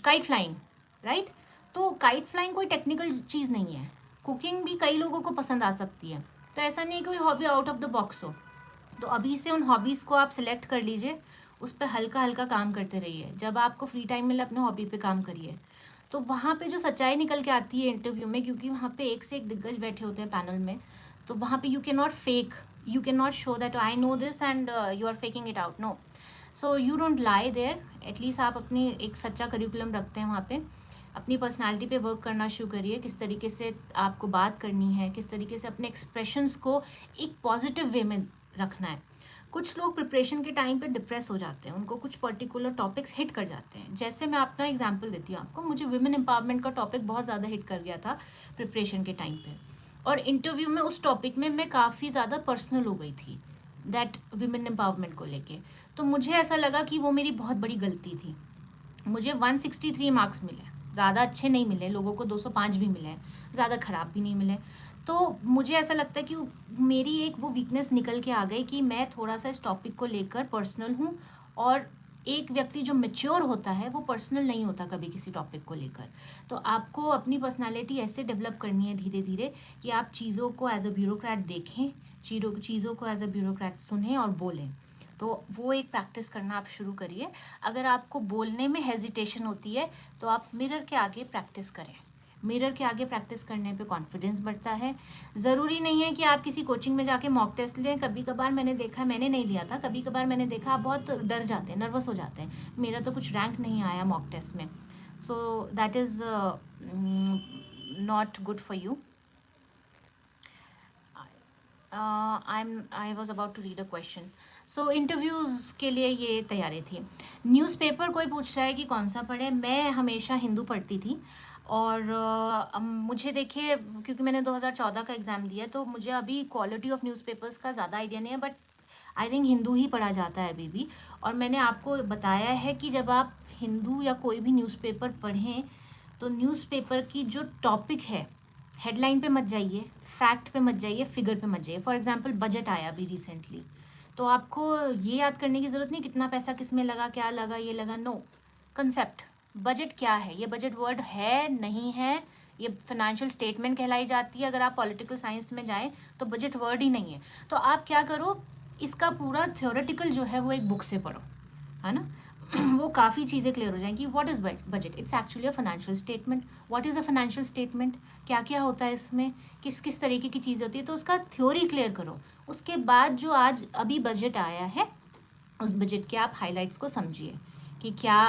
काइट फ्लाइंग, राइट। तो काइट फ्लाइंग कोई टेक्निकल चीज़ नहीं है, कुकिंग भी कई लोगों को पसंद आ सकती है। तो ऐसा नहीं कोई hobby out of the box हो। तो अभी से उन हॉबीज़ को आप सिलेक्ट कर लीजिए, उस पर हल्का हल्का काम करते रहिए। जब आपको फ्री टाइम मिले अपने हॉबी पे काम करिए। तो वहाँ पे जो सच्चाई निकल के आती है इंटरव्यू में, क्योंकि वहाँ पे एक से एक दिग्गज बैठे होते हैं पैनल में, तो वहाँ पे you can not fake, you can not show that I know this and you are faking it out, no. So you don't lie there. At least आप अपनी एक सच्चा करिकुलम रखते हैं वहाँ पे। अपनी पर्सनालिटी पे वर्क करना शुरू करिए, किस तरीके से आपको बात करनी है, किस तरीके से अपने एक्सप्रेशंस को एक पॉजिटिव वे में रखना है। कुछ लोग प्रिपरेशन के टाइम पे डिप्रेस हो जाते हैं, उनको कुछ पर्टिकुलर टॉपिक्स हिट कर जाते हैं। जैसे मैं अपना एग्जांपल देती हूँ आपको, मुझे वुमेन एम्पावरमेंट का टॉपिक बहुत ज़्यादा हिट कर गया था प्रिपरेशन के टाइम पे, और इंटरव्यू में उस टॉपिक में मैं काफ़ी ज़्यादा पर्सनल हो गई थी दैट वुमेन एम्पावरमेंट को लेके। तो मुझे ऐसा लगा कि वो मेरी बहुत बड़ी गलती थी। मुझे 163 मार्क्स मिले, ज़्यादा अच्छे नहीं मिले, लोगों को 205 भी मिले, ज़्यादा ख़राब भी नहीं मिले। तो मुझे ऐसा लगता है कि मेरी एक वो वीकनेस निकल के आ गई कि मैं थोड़ा सा इस टॉपिक को लेकर पर्सनल हूँ, और एक व्यक्ति जो मैच्योर होता है वो पर्सनल नहीं होता कभी किसी टॉपिक को लेकर। तो आपको अपनी पर्सनालिटी ऐसे डेवलप करनी है धीरे धीरे कि आप चीज़ों को एज अ ब्यूरोक्रेट देखें, चीज़ों को एज अ ब्यूरोक्रेट सुनें और बोलें। तो वो एक प्रैक्टिस करना आप शुरू करिए। अगर आपको बोलने में हेजिटेशन होती है तो आप मिरर के आगे प्रैक्टिस करें। मिरर के आगे प्रैक्टिस करने पे कॉन्फिडेंस बढ़ता है। ज़रूरी नहीं है कि आप किसी कोचिंग में जाके मॉक टेस्ट लें। कभी कभार मैंने देखा, मैंने नहीं लिया था, कभी कभार मैंने देखा आप बहुत डर जाते हैं, नर्वस हो जाते हैं, मेरा तो कुछ रैंक नहीं आया मॉक टेस्ट में, so that is not good for you. I was about to read a question. So interviews के लिए ये तैयारी थी। न्यूज़पेपर कोई पूछ रहा है कि कौन सा पढ़े। मैं हमेशा हिंदू पढ़ती थी, और मुझे देखिए, क्योंकि मैंने 2014 का एग्ज़ाम दिया, तो मुझे अभी क्वालिटी ऑफ न्यूज़पेपर्स का ज़्यादा आइडिया नहीं है, बट आई थिंक हिंदू ही पढ़ा जाता है अभी भी। और मैंने आपको बताया है कि जब आप हिंदू या कोई भी न्यूज़पेपर पढ़ें तो न्यूज़पेपर की जो टॉपिक है, हेडलाइन पे मत जाइए, फैक्ट पे मत जाइए, फिगर पे मत जाइए। फॉर एग्जांपल बजट आया अभी रिसेंटली, तो आपको ये याद करने की ज़रूरत नहीं कितना पैसा किस में लगा, क्या लगा, ये लगा, नो। कंसेप्ट, बजट क्या है, ये बजट वर्ड है नहीं है, ये फाइनेंशियल स्टेटमेंट कहलाई जाती है। अगर आप पॉलिटिकल साइंस में जाएं तो बजट वर्ड ही नहीं है। तो आप क्या करो, इसका पूरा थ्योरेटिकल जो है वो एक बुक से पढ़ो, है ना। वो काफ़ी चीज़ें क्लियर हो जाएंगी। What is budget? It's actually a financial statement. What is a financial statement? क्या क्या होता है इसमें, किस किस तरीके की चीज़ होती है, तो उसका थ्योरी क्लियर करो। उसके बाद जो आज अभी बजट आया है, उस बजट के आप हाइलाइट्स को समझिए कि क्या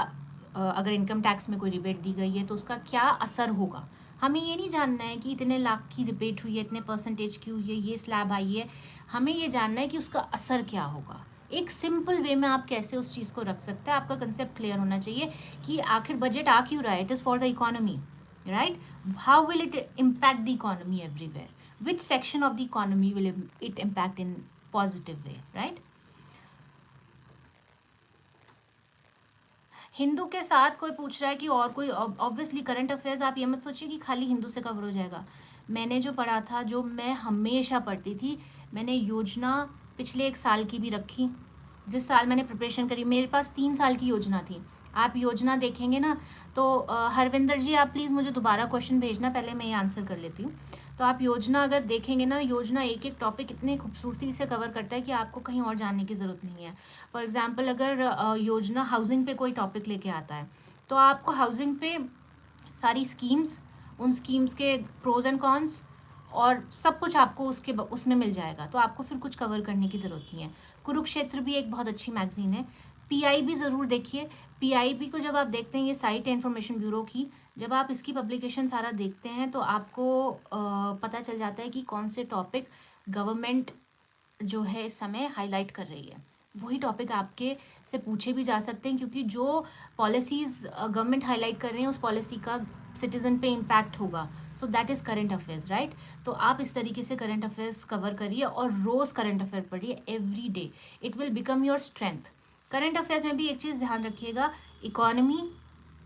अगर इनकम टैक्स में कोई रिबेट दी गई है तो उसका क्या असर होगा। हमें ये नहीं जानना है कि इतने लाख की रिबेट हुई है, इतने परसेंटेज की हुई है, ये स्लैब आई है। हमें ये जानना है कि उसका असर क्या होगा। एक सिंपल वे में आप कैसे उस चीज़ को रख सकते हैं, आपका कंसेप्ट क्लियर होना चाहिए कि आखिर बजट आ क्यों रहा है, it is for the economy, right? How will it impact the economy everywhere, which section of the economy will it impact in positive way, right? Hindu के साथ कोई पूछ रहा है कि और कोई, ऑब्वियसली करंट अफेयर्स आप ये मत सोचिए कि खाली हिंदू से कवर हो जाएगा। मैंने जो पढ़ा था, जो मैं हमेशा पढ़ती थी, मैंने योजना पिछले 1 साल की भी रखी। जिस साल मैंने प्रिपरेशन करी, मेरे पास 3 साल की योजना थी। आप योजना देखेंगे ना तो हरविंदर जी आप प्लीज़ मुझे दोबारा क्वेश्चन भेजना, पहले मैं ये आंसर कर लेती हूँ। तो आप योजना अगर देखेंगे ना, योजना एक एक टॉपिक इतने खूबसूरती से कवर करता है कि आपको कहीं और जानने की ज़रूरत नहीं है। फॉर एग्जांपल अगर योजना हाउसिंग पे कोई टॉपिक लेके आता है, तो आपको हाउसिंग पे सारी स्कीम्स, उन स्कीम्स के प्रोज एंड कॉन्स और सब कुछ आपको उसमें मिल जाएगा, तो आपको फिर कुछ कवर करने की ज़रूरत नहीं है। कुरुक्षेत्र भी एक बहुत अच्छी मैगजीन है। पीआईबी ज़रूर देखिए। पीआईबी को जब आप देखते हैं, ये साइट है इंफॉर्मेशन ब्यूरो की, जब आप इसकी पब्लिकेशन सारा देखते हैं तो आपको पता चल जाता है कि कौन से टॉपिक गवर्नमेंट जो है इस समय हाईलाइट कर रही है। वही टॉपिक आपके से पूछे भी जा सकते हैं, क्योंकि जो पॉलिसीज़ गवर्नमेंट हाईलाइट कर रहे हैं उस पॉलिसी का सिटीज़न पे इम्पैक्ट होगा। सो that is current affairs, right? तो आप इस तरीके से करंट अफेयर्स कवर करिए और रोज़ करंट अफेयर पढ़िए, every day. It will become your strength. Current affairs में भी एक चीज़ ध्यान रखिएगा, economy,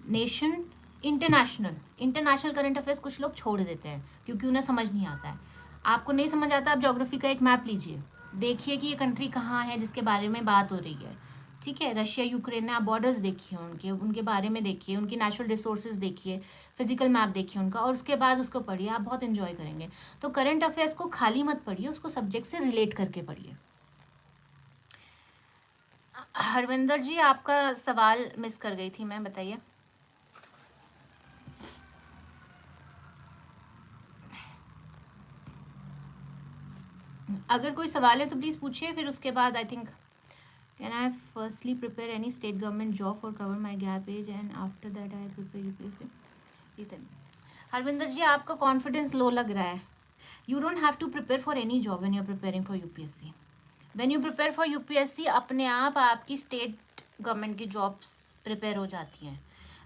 nation, international. International current affairs कुछ लोग छोड़ देते हैं क्योंकि उन्हें समझ नहीं आता है। आपको नहीं समझ आता, आप ज्योग्राफी का एक मैप लीजिए, देखिए कि ये कंट्री कहाँ है जिसके बारे में बात हो रही है, ठीक है? रशिया यूक्रेन है, आप बॉर्डर्स देखिए, उनके उनके बारे में देखिए, उनकी नेचुरल रिसोर्सेज देखिए, फिजिकल मैप देखिए उनका, और उसके बाद उसको पढ़िए, आप बहुत इन्जॉय करेंगे। तो करंट अफेयर्स को खाली मत पढ़िए, उसको सब्जेक्ट से रिलेट करके पढ़िए। हरविंदर जी आपका सवाल मिस कर गई थी मैं, बताइए। अगर कोई सवाल है तो प्लीज़ पूछिए, फिर उसके बाद I think can I firstly prepare any state government job for cover my gap age and after that I prepare UPSC. Harvinder ji आपका कॉन्फिडेंस लो लग रहा है। You don't have to prepare for any job when you are preparing for UPSC. When you prepare for UPSC, अपने आप आपकी state government की jobs prepare हो जाती हैं।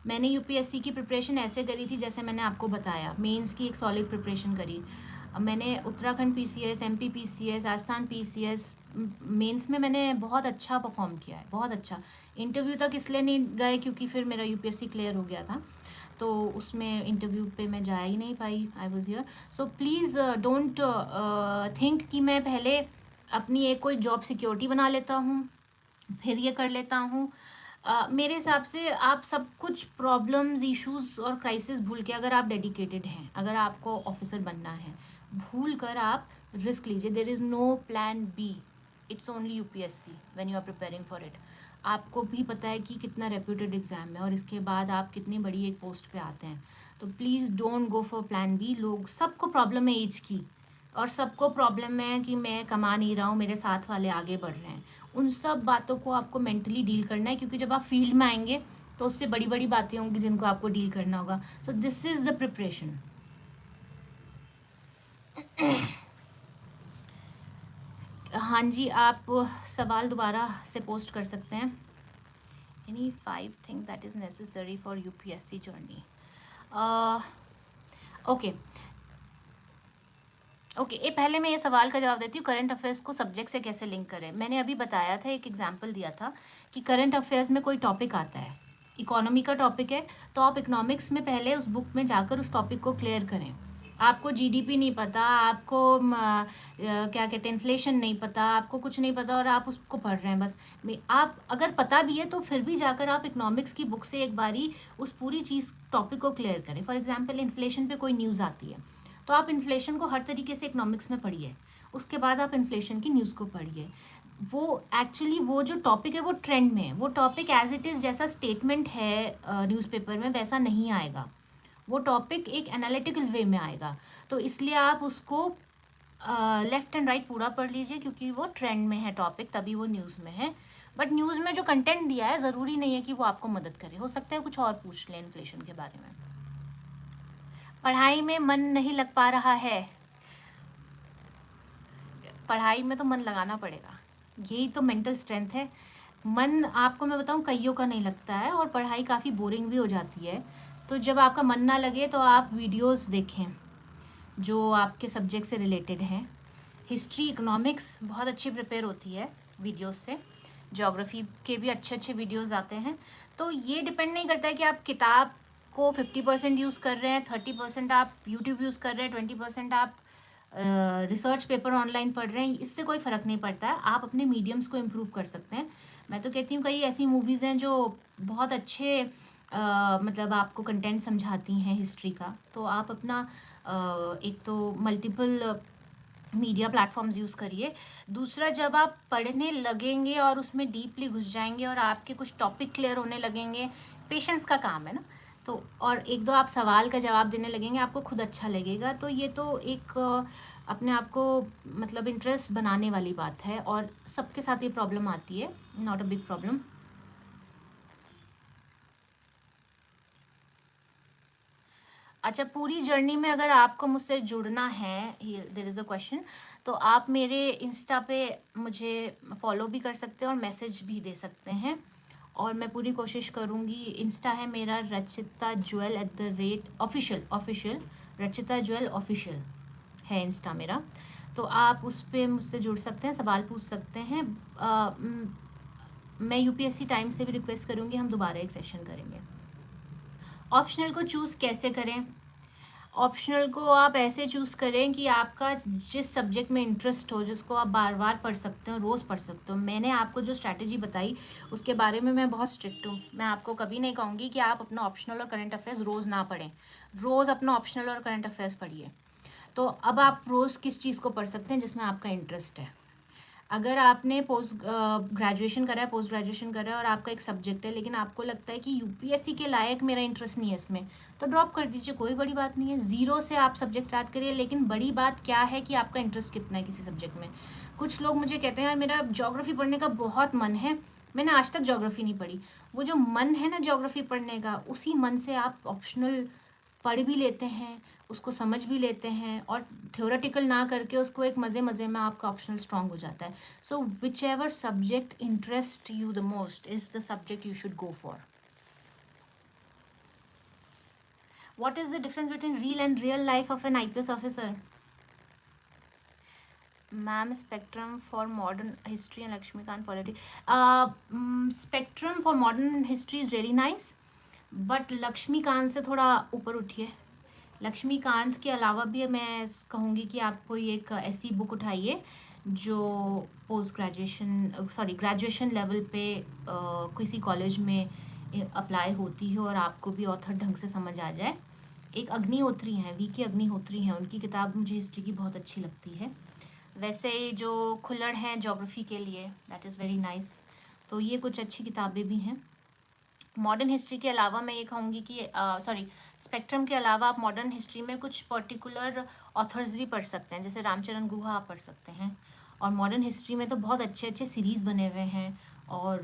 मैंने यूपीएससी की प्रिपरेशन ऐसे करी थी जैसे मैंने आपको बताया, मेंस की एक सॉलिड प्रिपरेशन करी। मैंने Uttarakhand PCS, MP PCS, Rajasthan PCS, mains में मैंने बहुत अच्छा परफॉर्म किया है, बहुत अच्छा। इंटरव्यू तक इसलिए नहीं गए क्योंकि फिर मेरा यूपीएससी क्लियर हो गया था, तो उसमें इंटरव्यू पे मैं जा ही नहीं पाई, I was here. So please don't think कि मैं पहले अपनी एक कोई जॉब सिक्योरिटी बना लेता हूँ फिर ये कर लेता हूँ। मेरे हिसाब से आप सब कुछ प्रॉब्लम्स, इश्यूज और क्राइसिस भूल के, अगर आप डेडिकेटेड हैं, अगर आपको ऑफिसर बनना है, भूल कर आप रिस्क लीजिए। There is no plan B, it's only UPSC when you are preparing for it. आपको भी पता है कि कितना रेप्यूटेड एग्ज़ाम है और इसके बाद आप कितनी बड़ी एक पोस्ट पे आते हैं। तो please don't go for plan B. लोग, सबको प्रॉब्लम है एज की, और सबको प्रॉब्लम है कि मैं कमा नहीं रहा हूँ, मेरे साथ वाले आगे बढ़ रहे हैं। उन सब बातों को आपको मेंटली डील करना है, क्योंकि जब आप फील्ड में आएंगे तो उससे बड़ी बड़ी बातें होंगी जिनको आपको डील करना होगा। So this is the preparation. हाँ जी, आप सवाल दोबारा से पोस्ट कर सकते हैं। Any 5 things that is necessary for UPSC journey. Okay okay, ये पहले मैं ये सवाल का जवाब देती हूँ, करंट अफेयर्स को सब्जेक्ट से कैसे लिंक करें। मैंने अभी बताया था, एक एग्जांपल दिया था कि करंट अफेयर्स में कोई टॉपिक आता है, इकोनॉमी का टॉपिक है, तो आप इकोनॉमिक्स में पहले उस बुक में जाकर उस टॉपिक को क्लियर करें। आपको जीडीपी नहीं पता, आपको क्या कहते हैं, इन्फ्लेशन नहीं पता, आपको कुछ नहीं पता और आप उसको पढ़ रहे हैं बस। आप अगर पता भी है तो फिर भी जाकर आप इकोनॉमिक्स की बुक से एक बारी उस पूरी चीज़ टॉपिक को क्लियर करें। फॉर एग्जाम्पल इन्फ्लेशन पे कोई न्यूज़ आती है, तो आप इन्फ्लेशन को हर तरीके से इकोनॉमिक्स में पढ़िए, उसके बाद आप इन्फ्लेशन की न्यूज़ को पढ़िए। वो एक्चुअली वो जो टॉपिक है वो ट्रेंड में है, वो टॉपिक एज इट इज़ जैसा स्टेटमेंट है न्यूज़पेपर में वैसा नहीं आएगा, वो टॉपिक एक एनालिटिकल वे में आएगा। तो इसलिए आप उसको लेफ़्ट एंड राइट पूरा पढ़ लीजिए, क्योंकि वो ट्रेंड में है टॉपिक, तभी वो न्यूज़ में है। बट न्यूज़ में जो कंटेंट दिया है ज़रूरी नहीं है कि वो आपको मदद करे, हो सकता है कुछ और पूछ लें इन्फ्लेशन के बारे में। पढ़ाई में मन नहीं लग पा रहा है, पढ़ाई में तो मन लगाना पड़ेगा। यही तो मेंटल स्ट्रेंथ है। मन आपको मैं बताऊँ कईयों का नहीं लगता है, और पढ़ाई काफ़ी बोरिंग भी हो जाती है। तो जब आपका मन ना लगे तो आप वीडियोस देखें जो आपके सब्जेक्ट से रिलेटेड हैं। हिस्ट्री, इकोनॉमिक्स बहुत अच्छी प्रिपेयर होती है वीडियोस से। ज्योग्राफी के भी अच्छे अच्छे वीडियोस आते हैं। तो ये डिपेंड नहीं करता है कि आप किताब को 50% यूज़ कर रहे हैं, 30% आप यूट्यूब यूज़ कर रहे हैं, 20% आप रिसर्च पेपर ऑनलाइन पढ़ रहे हैं। इससे कोई फ़र्क नहीं पड़ता है। आप अपने मीडियम्स को इम्प्रूव कर सकते हैं। मैं तो कहती हूँ कई ऐसी मूवीज़ हैं जो बहुत अच्छे मतलब आपको कंटेंट समझाती हैं हिस्ट्री का। तो आप अपना एक तो मल्टीपल मीडिया प्लेटफॉर्म्स यूज़ करिए। दूसरा, जब आप पढ़ने लगेंगे और उसमें डीपली घुस जाएंगे और आपके कुछ टॉपिक क्लियर होने लगेंगे, पेशेंस का काम है ना, तो और एक दो आप सवाल का जवाब देने लगेंगे, आपको खुद अच्छा लगेगा। तो ये तो एक अपने आप को मतलब इंटरेस्ट बनाने वाली बात है, और सबके साथ ये प्रॉब्लम आती है, नॉट अ बिग प्रॉब्लम। अच्छा, पूरी जर्नी में अगर आपको मुझसे जुड़ना है, देयर इज़ अ क्वेश्चन, तो आप मेरे इंस्टा पे मुझे फॉलो भी कर सकते हैं और मैसेज भी दे सकते हैं, और मैं पूरी कोशिश करूँगी। इंस्टा है मेरा Rachita jewel @official, Rachita jewel official है इंस्टा मेरा। तो आप उस पर मुझसे जुड़ सकते हैं, सवाल पूछ सकते हैं। मैं यूपीएससी टाइम से भी रिक्वेस्ट करूँगी, हम दोबारा एक सेशन करेंगे। ऑप्शनल को चूज़ कैसे करें? ऑप्शनल को आप ऐसे चूज़ करें कि आपका जिस सब्जेक्ट में इंटरेस्ट हो, जिसको आप बार बार पढ़ सकते हो, रोज़ पढ़ सकते हो। मैंने आपको जो स्ट्रैटेजी बताई उसके बारे में मैं बहुत स्ट्रिक्ट हूँ। मैं आपको कभी नहीं कहूँगी कि आप अपना ऑप्शनल और करंट अफेयर्स रोज़ ना पढ़ें। रोज़ अपना ऑप्शनल और करंट अफेयर्स पढ़िए। तो अब आप रोज़ किस चीज़ को पढ़ सकते हैं जिसमें आपका इंटरेस्ट है। अगर आपने पोस्ट ग्रेजुएशन करा है, पोस्ट ग्रेजुएशन करा है, और आपका एक सब्जेक्ट है, लेकिन आपको लगता है कि यूपीएससी के लायक मेरा इंटरेस्ट नहीं है इसमें, तो ड्रॉप कर दीजिए, कोई बड़ी बात नहीं है। ज़ीरो से आप सब्जेक्ट स्टार्ट करिए, लेकिन बड़ी बात क्या है कि आपका इंटरेस्ट कितना है किसी सब्जेक्ट में। कुछ लोग मुझे कहते हैं यार मेरा ज्योग्राफी पढ़ने का बहुत मन है, मैंने आज तक ज्योग्राफी नहीं पढ़ी। वो जो मन है ना ज्योग्राफी पढ़ने का, उसी मन से आप ऑप्शनल पढ़ भी लेते हैं, उसको समझ भी लेते हैं, और थ्योरेटिकल ना करके उसको एक मज़े मज़े में आपका ऑप्शनल स्ट्रॉन्ग हो जाता है। So whichever subject interest you the most is the subject you should go for. What is the difference between real and real life of an IPS officer? Ma'am, spectrum for modern history and Lakshmikant polity. Spectrum for modern history is really nice, but Laxmikanth से थोड़ा ऊपर उठिए। लक्ष्मीकांत के अलावा भी मैं कहूँगी कि आप कोई एक ऐसी बुक उठाइए जो पोस्ट ग्रेजुएशन ग्रेजुएशन लेवल पे किसी कॉलेज में अप्लाई होती है और आपको भी ऑथर ढंग से समझ आ जाए। एक अग्निहोत्री हैं, वी के अग्निहोत्री हैं, उनकी किताब मुझे हिस्ट्री की बहुत अच्छी लगती है। वैसे जो खुल्लड़ हैं ज्योग्राफी के लिए, दैट इज़ वेरी नाइस। तो ये कुछ अच्छी किताबें भी हैं। मॉडर्न हिस्ट्री के अलावा मैं ये कहूँगी कि स्पेक्ट्रम के अलावा आप मॉडर्न हिस्ट्री में कुछ पर्टिकुलर ऑथर्स भी पढ़ सकते हैं, जैसे रामचरण गुहा आप पढ़ सकते हैं। और मॉडर्न हिस्ट्री में तो बहुत अच्छे अच्छे सीरीज़ बने हुए हैं और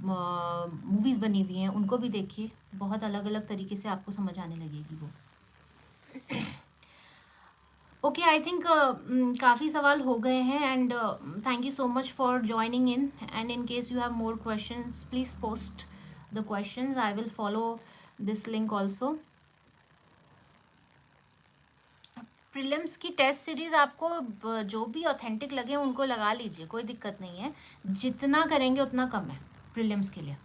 मूवीज़ बनी हुई हैं, उनको भी देखिए, बहुत अलग अलग तरीके से आपको समझ आने लगेगी वो। ओके, आई थिंक काफ़ी सवाल हो गए हैं, and thank you so much for joining in, and in case you have more questions please post the questions. I will follow this link also. Prelims की टेस्ट सीरीज आपको जो भी authentic लगे उनको लगा लीजिए, कोई दिक्कत नहीं है। जितना करेंगे उतना कम है प्रीलिम्स के लिए।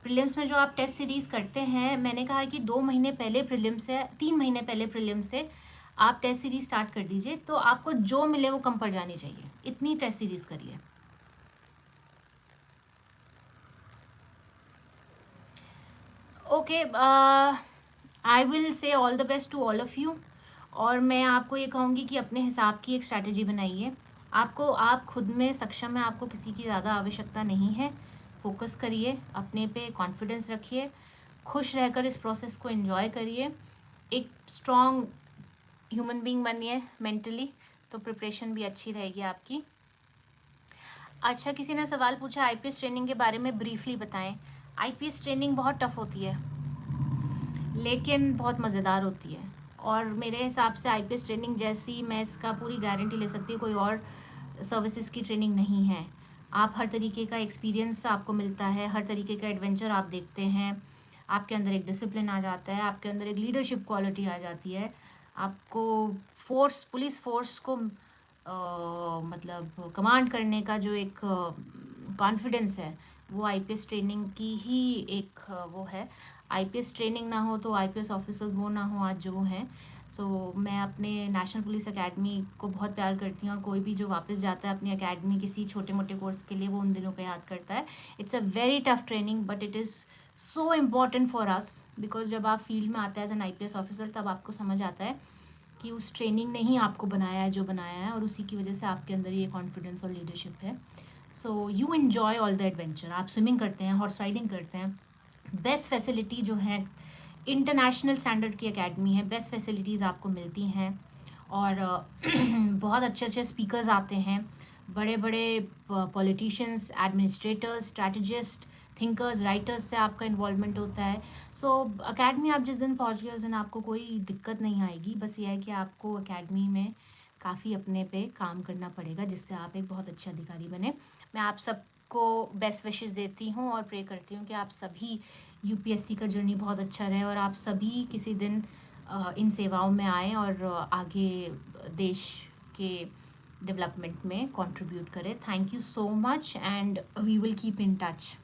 प्रीलिम्स में जो आप टेस्ट सीरीज करते हैं, मैंने कहा कि 2 महीने पहले प्रीलिम्स है, 3 महीने पहले प्रीलिम्स से आप टेस्ट सीरीज स्टार्ट कर दीजिए, तो आपको जो मिले वो कम पड़ जानी चाहिए, इतनी टेस्ट सीरीज करिए। Okay, I will say all the best to all of you, और मैं आपको ये कहूँगी कि अपने हिसाब की एक स्ट्रैटेजी बनाइए। आप खुद में सक्षम है, आपको किसी की ज़्यादा आवश्यकता नहीं है। फोकस करिए अपने पे, कॉन्फिडेंस रखिए, खुश रहकर इस प्रोसेस को एंजॉय करिए, एक स्ट्रॉन्ग ह्यूमन बीइंग बनिए मेंटली, तो प्रिपरेशन भी अच्छी रहेगी आपकी। अच्छा, किसी ने सवाल पूछा आईपीएस ट्रेनिंग के बारे में ब्रीफली बताएं। आईपीएस ट्रेनिंग बहुत टफ होती है लेकिन बहुत मज़ेदार होती है, और मेरे हिसाब से आईपीएस ट्रेनिंग जैसी मैं इसका पूरी गारंटी ले सकती हूँ कोई और सर्विसेज की ट्रेनिंग नहीं है। आप हर तरीके का एक्सपीरियंस आपको मिलता है, हर तरीके का एडवेंचर आप देखते हैं, आपके अंदर एक डिसिप्लिन आ जाता है, आपके अंदर एक लीडरशिप क्वालिटी आ जाती है, आपको पुलिस फ़ोर्स को मतलब कमांड करने का जो एक कॉन्फिडेंस है, वो आईपीएस ट्रेनिंग की ही एक वो है। आईपीएस ट्रेनिंग ना हो तो आईपीएस ऑफिसर्स वो ना हो आज जो हैं। सो मैं अपने नेशनल पुलिस एकेडमी को बहुत प्यार करती हूँ, और कोई भी जो वापस जाता है अपनी एकेडमी किसी छोटे मोटे कोर्स के लिए, वो उन दिनों को याद करता है। It's a very tough training, but it is so important for us, because जब आप फील्ड में आते हैं एज एन आईपीएस ऑफिसर, तब आपको समझ आता है कि उस ट्रेनिंग ने ही आपको बनाया है जो बनाया है, और उसी की वजह से आपके अंदर ये कॉन्फिडेंस और लीडरशिप है। So you enjoy all the adventure. आप स्विमिंग करते हैं, हॉर्स राइडिंग करते हैं, बेस्ट फैसिलिटी जो है, इंटरनेशनल स्टैंडर्ड की एकेडमी है, बेस्ट फैसिलिटीज़ आपको मिलती हैं, और बहुत अच्छे अच्छे स्पीकर्स आते हैं, बड़े बड़े politicians, administrators, strategist, thinkers, writers से आपका इन्वॉल्वमेंट होता है। सो एकेडमी आप जिस दिन पहुंच गए उस दिन आपको कोई दिक्कत नहीं आएगी। बस ये है कि आपको एकेडमी में काफ़ी अपने पे काम करना पड़ेगा, जिससे आप एक बहुत अच्छे अधिकारी बने। मैं आप सबको बेस्ट विशेस देती हूँ और प्रे करती हूँ कि आप सभी यूपीएससी का जर्नी बहुत अच्छा रहे, और आप सभी किसी दिन इन सेवाओं में आएँ और आगे देश के डेवलपमेंट में कंट्रीब्यूट करें। Thank you so much, and we will keep in touch.